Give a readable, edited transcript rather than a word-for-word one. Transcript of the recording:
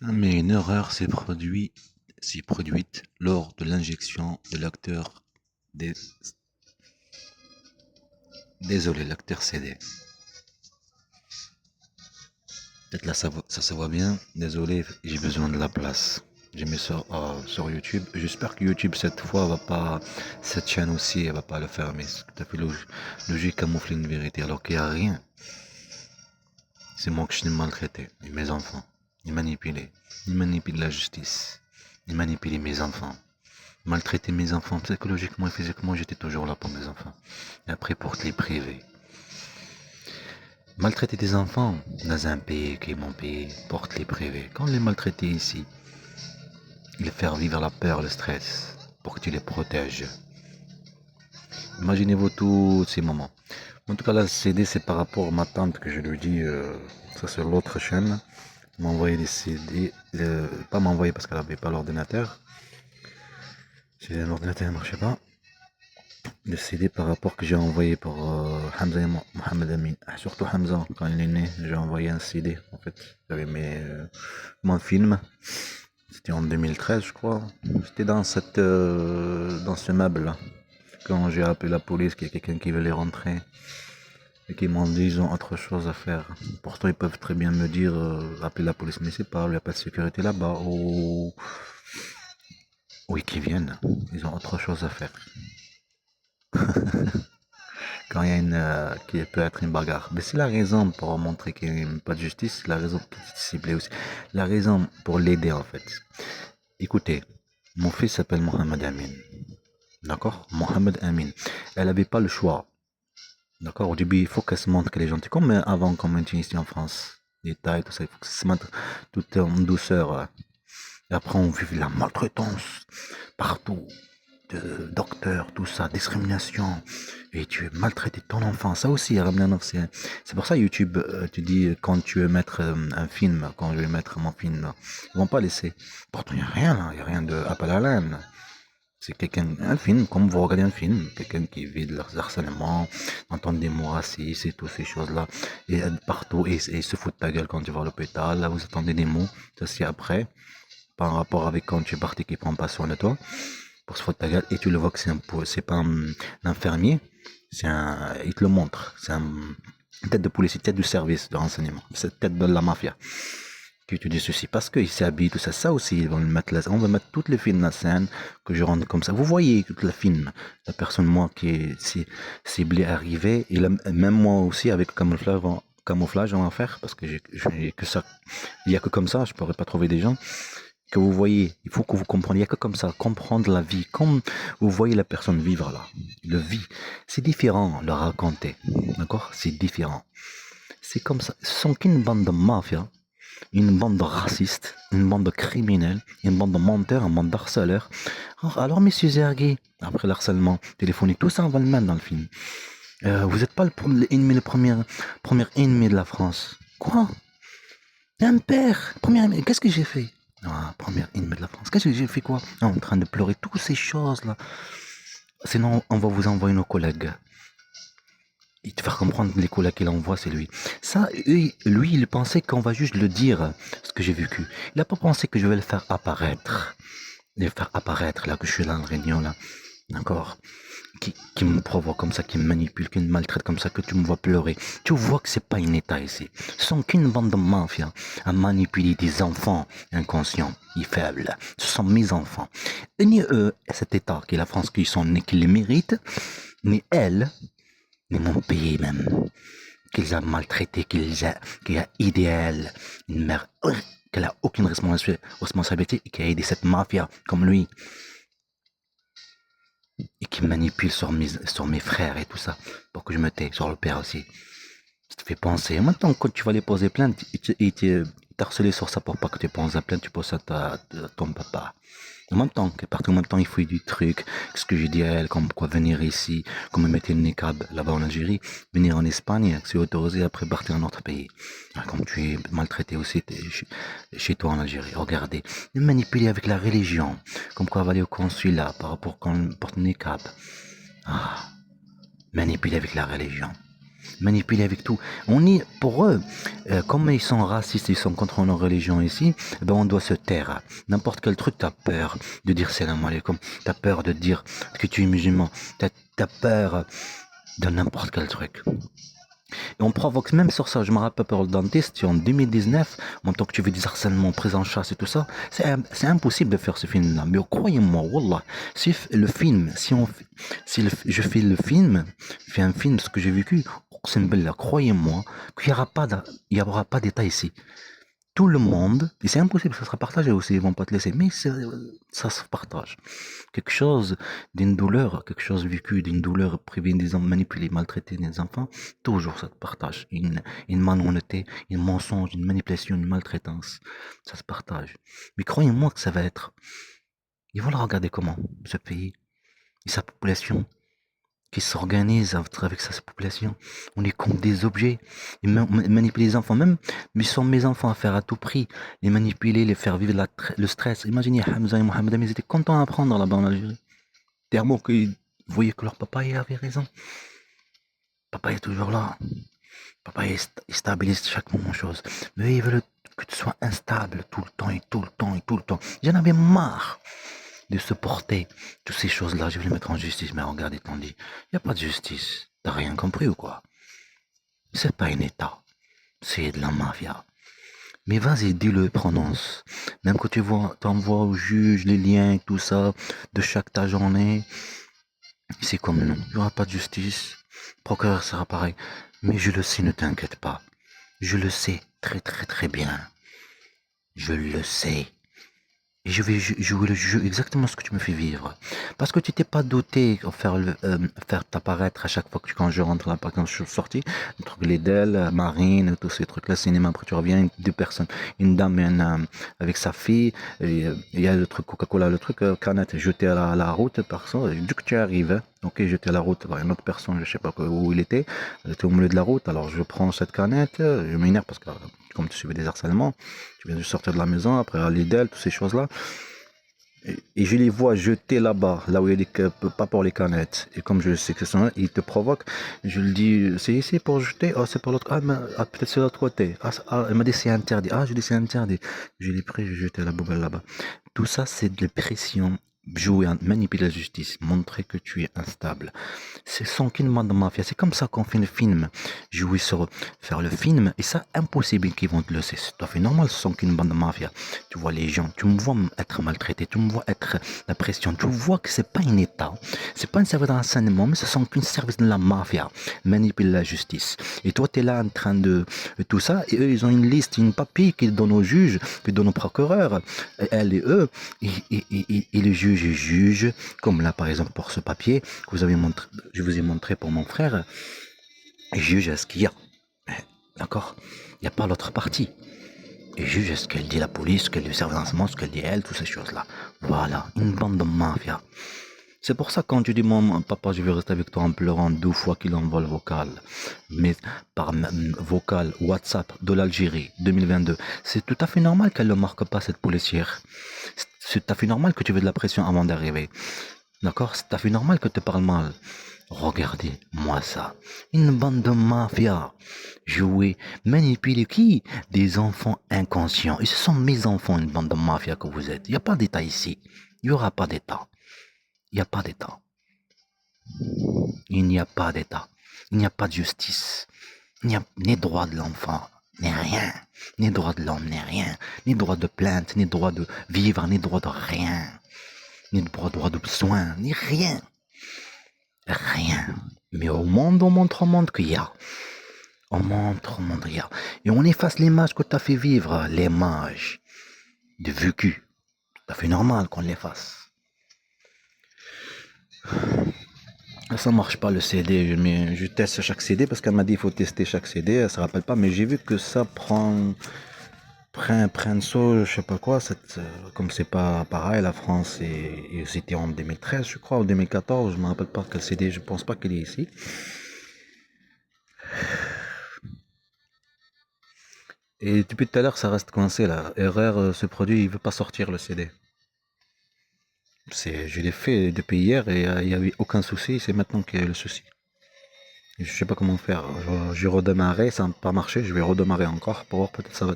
Mais une erreur s'est produite lors de l'injection de l'acteur des... Désolé, l'acteur CD. Peut-être là ça se voit bien. Désolé, j'ai besoin de la place. J'ai mis ça sur YouTube. J'espère que YouTube cette fois va pas, cette chaîne aussi, elle va pas le fermer. C'est tout à fait logique camoufler une vérité alors qu'il n'y a rien. C'est moi que je suis maltraité, et mes enfants. Ils manipulés. Ils manipulent la justice. Ils manipulent mes enfants. Maltraiter mes enfants psychologiquement et physiquement, j'étais toujours là pour mes enfants. Et après, pour les priver. Maltraiter des enfants dans un pays qui est mon pays, porte les privés. Quand les maltraiter ici, les faire vivre la peur, le stress, pour que tu les protèges. Imaginez-vous tous ces moments. En tout cas, la CD, c'est par rapport à ma tante que je lui dis, ça sur l'autre chaîne, m'envoyer des CD, pas m'envoyer parce qu'elle n'avait pas l'ordinateur. Si l'ordinateur ne marchait pas. Le CD par rapport que j'ai envoyé pour Hamza et Mohamed Amin. Surtout Hamza, quand il est né, j'ai envoyé un CD. En fait, j'avais mon film. C'était en 2013, je crois. C'était dans dans ce meuble-là. Quand j'ai appelé la police, qu'il y a quelqu'un qui voulait rentrer et qui m'ont dit ils ont autre chose à faire. Pourtant, ils peuvent très bien me dire appeler la police municipale, il n'y a pas de sécurité là-bas. Ou oui, qu'ils viennent. Ils ont autre chose à faire. Quand il y a qui peut être une bagarre. Mais c'est la raison pour montrer qu'il n'y a pas de justice, c'est la raison pour cibler aussi. La raison pour l'aider en fait. Écoutez, mon fils s'appelle Mohamed Amin. D'accord? Mohamed Amin. Elle n'avait pas le choix. D'accord? Au début, il faut qu'elle se montre qu'elle est gentille. Comme avant, comme on dit ici en France. Les tailles, tout ça, il faut que ça se montre tout en douceur. Et après, on vit la maltraitance partout. De docteur, tout ça, discrimination, et tu es maltraité ton enfant, ça aussi, c'est pour ça YouTube, tu dis, quand tu veux mettre un film, quand je vais mettre mon film, ils vont pas laisser. Pourtant, il n'y a rien là, il n'y a rien de appel à l'aine. C'est quelqu'un, un film, comme vous regardez un film, quelqu'un qui vit de harcèlement, entend des mots racistes et toutes ces choses-là, et partout, et se fout de ta gueule quand tu vas à l'hôpital, là vous attendez des mots, ça c'est après, par rapport avec quand tu es parti qui prend pas soin de toi pour se foutre ta gueule et tu le vois que c'est pas un infirmier, il te le montre, c'est un tête de police, tête du service de renseignement, c'est tête de la mafia qui te dit ceci parce qu'il s'habille tout ça, ça aussi ils vont le mettre là, on va mettre toutes les films dans la scène que je rentre comme ça, vous voyez toute la film, la personne moi qui est ciblée arrivée et même moi aussi avec camouflage on va faire parce que j'ai que ça, il y a que comme ça, je pourrais pas trouver des gens que vous voyez, il faut que vous compreniez, il n'y a que comme ça, comprendre la vie, comme vous voyez la personne vivre là, le vit, c'est différent, le raconter, d'accord, c'est différent, c'est comme ça, ce sont qu'une bande de mafia, une bande de racistes, une bande de criminels, une bande de menteurs, une bande d'harceleurs, alors messieurs Zerguet, après l'harcèlement téléphonique, tout ça on va le mettre dans le film, vous n'êtes pas le premier ennemi de la France, quoi, un père, premier ennemi, qu'est-ce que j'ai fait? Ah, première ennemi de la France. Qu'est-ce que j'ai fait quoi? En train de pleurer toutes ces choses-là. Sinon, on va vous envoyer nos collègues. Il te faire comprendre que les collègues qu'il envoie, c'est lui. Ça, lui, il pensait qu'on va juste le dire, ce que j'ai vécu. Il n'a pas pensé que je vais le faire apparaître. Le faire apparaître, là, que je suis là, en réunion, là. D'accord? Qui me provoque comme ça, qui me manipule, qui me maltraite comme ça, que tu me vois pleurer. Tu vois que c'est pas un état ici. Ce sont qu'une bande de mafia à manipuler des enfants inconscients et faibles. Ce sont mes enfants. Et ni eux, cet état qui est la France, qui sont nés, qui les méritent, ni elle, ni mon pays même, qu'ils a maltraité, qu'il a idéal, une mère qu'elle a aucune responsabilité et qui a aidé cette mafia comme lui et qui manipule sur mes frères et tout ça, pour que je me tais, sur le père aussi. Ça te fait penser. Maintenant, quand tu vas les poser plainte, ils t'harceler sur ça pour pas que tu poses la plainte, tu poses ça à ton papa. En même temps, partout en même temps, il faut du truc. Ce que j'ai dit à elle, comme quoi venir ici, comme me mettre une niqab là-bas en Algérie, venir en Espagne, c'est autorisé après partir dans notre pays. Comme tu es maltraité aussi chez toi en Algérie, regardez. Manipuler avec la religion, comme quoi va aller au consulat par rapport quand on porte une niqab. Ah, manipuler avec la religion. Manipuler avec tout. On est, pour eux, comme ils sont racistes, ils sont contre nos religions ici, ben on doit se taire. N'importe quel truc, t'as peur de dire salam alaikum, t'as peur de dire que tu es musulman, t'as peur de n'importe quel truc. Et on provoque même sur ça. Je me rappelle pour le dentiste, en 2019, en tant que tu veux des harcèlements, prise en chasse et tout ça, c'est impossible de faire ce film-là. Mais croyez-moi, wallah, si le film, je fais un film, ce que j'ai vécu, c'est une belle, croyez-moi, il y aura pas d'état ici. Tout le monde, et c'est impossible, ça sera partagé aussi, ils vont pas te laisser, mais ça se partage. Quelque chose d'une douleur, quelque chose vécu d'une douleur privée des hommes, manipulés, maltraités des enfants, toujours ça se partage. Une malhonnêteté, un mensonge, une manipulation, une maltraitance, ça se partage. Mais croyez-moi que ça va être, ils vont le regarder comment, ce pays, et sa population, qui s'organisent avec sa population. On est comme des objets. Ils manipulent les enfants, même, mais ce sont mes enfants à faire à tout prix. Les manipuler, les faire vivre le stress. Imaginez Hamza et Mohamed, ils étaient contents d'apprendre là-bas en Algérie. Tellement qu'ils voyaient que leur papa il avait raison. Papa est toujours là. Papa il stabilise chaque moment chose. Mais ils veulent que tu sois instable tout le temps et tout le temps et tout le temps. J'en avais marre de supporter toutes ces choses-là. Je vais les mettre en justice, mais regardez, t'en dis, il n'y a pas de justice. T'as rien compris ou quoi? C'est pas un État, c'est de la mafia. Mais vas-y, dis-le, prononce. Même que tu vois, t'envoies au juge les liens, tout ça, de chaque ta journée. C'est comme nous, il n'y aura pas de justice. Le procureur sera pareil. Mais je le sais, ne t'inquiète pas. Je le sais très très très bien. Je le sais. Et je vais jouer le jeu exactement ce que tu me fais vivre. Parce que tu t'es pas doté à faire t'apparaître à chaque fois quand je rentre là, quand je suis sorti, le truc les d'elle, Marine, tous ces trucs-là, cinéma, après tu reviens, deux personnes, une dame et un homme avec sa fille, et il y a le truc Coca-Cola, le truc canette jeté à la route, personne, dès que tu arrives, hein, ok, jeté à la route, il y a une autre personne, je sais pas où il était au milieu de la route, alors je prends cette canette, je m'énerve parce que comme tu subis des harcèlements, tu viens de sortir de la maison, après aller d'elle, toutes ces choses-là. Et je les vois jeter là-bas, là où il y a des pas pour les canettes. Et comme je sais que c'est ça, ils te provoquent, je lui dis, c'est ici pour jeter, ah, c'est pour l'autre, peut-être c'est l'autre côté. Elle m'a dit c'est interdit. Ah, je dis c'est interdit. Je l'ai pris, je jeté la poubelle là-bas. Tout ça, c'est de la pression. Jouer, manipuler la justice, montrer que tu es instable. C'est sans qu'une bande de mafia. C'est comme ça qu'on fait le film. Jouer sur faire le film, et ça, impossible qu'ils vont te le laisser. C'est tout à fait normal, ce sont qu'une bande de mafia. Tu vois les gens, tu me vois être maltraité, tu me vois être la pression, tu vois que c'est pas un État, c'est pas un service de renseignement, mais ce sont qu'une service de la mafia, manipuler la justice. Et toi, tu es là en train de tout ça, et eux, ils ont une liste, une papier qu'ils donnent aux juges, qu'ils donnent aux procureurs, elle et eux, et le juge juge, comme là par exemple pour ce papier que vous avez montré, je vous ai montré pour mon frère, juge à ce qu'il y a. D'accord? Il n'y a pas l'autre partie. Et juge ce qu'elle dit la police, ce qu'elle dit le service de renseignement, ce qu'elle dit elle, toutes ces choses-là. Voilà, une bande de mafia. C'est pour ça que quand tu dis mon papa je vais rester avec toi en pleurant 2 fois qu'il envoie le vocal, mais par vocal WhatsApp de l'Algérie 2022, c'est tout à fait normal qu'elle ne marque pas cette policière. C'est tout à fait normal que tu veux de la pression avant d'arriver. D'accord? C'est tout à fait normal que tu parles mal. Regardez-moi ça. Une bande de mafia. Jouer, manipuler qui? Des enfants inconscients. Et ce sont mes enfants, une bande de mafia que vous êtes. Il n'y a pas d'État ici. Il n'y aura pas d'État. Il n'y a pas d'État. Il n'y a pas d'État. Il n'y a pas de justice. Il n'y a ni droit de l'enfant, ni rien. Ni droit de l'homme, ni rien. Ni droit de plainte, ni droit de vivre, ni droit de rien. Ni droit de soins, ni rien. Rien. Mais au monde, on montre au monde qu'il y a. On montre au monde qu'il y a. Et on efface l'image que tu as fait vivre, l'image de vécu. Ça fait normal qu'on l'efface. Ça marche pas le CD, mais je teste chaque CD parce qu'elle m'a dit il faut tester chaque CD, elle se rappelle pas, mais j'ai vu que ça prend Prenso, je sais pas quoi, comme c'est pas pareil, la France et c'était en 2013 je crois, ou 2014, je me rappelle pas quel CD, je pense pas qu'il est ici. Et depuis tout à l'heure ça reste coincé là, erreur, ce produit il veut pas sortir le CD. Je l'ai fait depuis hier et il n'y avait aucun souci, c'est maintenant qu'il y a eu le souci. Je sais pas comment faire. Je vais redémarrer, ça n'a pas marché, je vais redémarrer encore pour voir peut-être ça va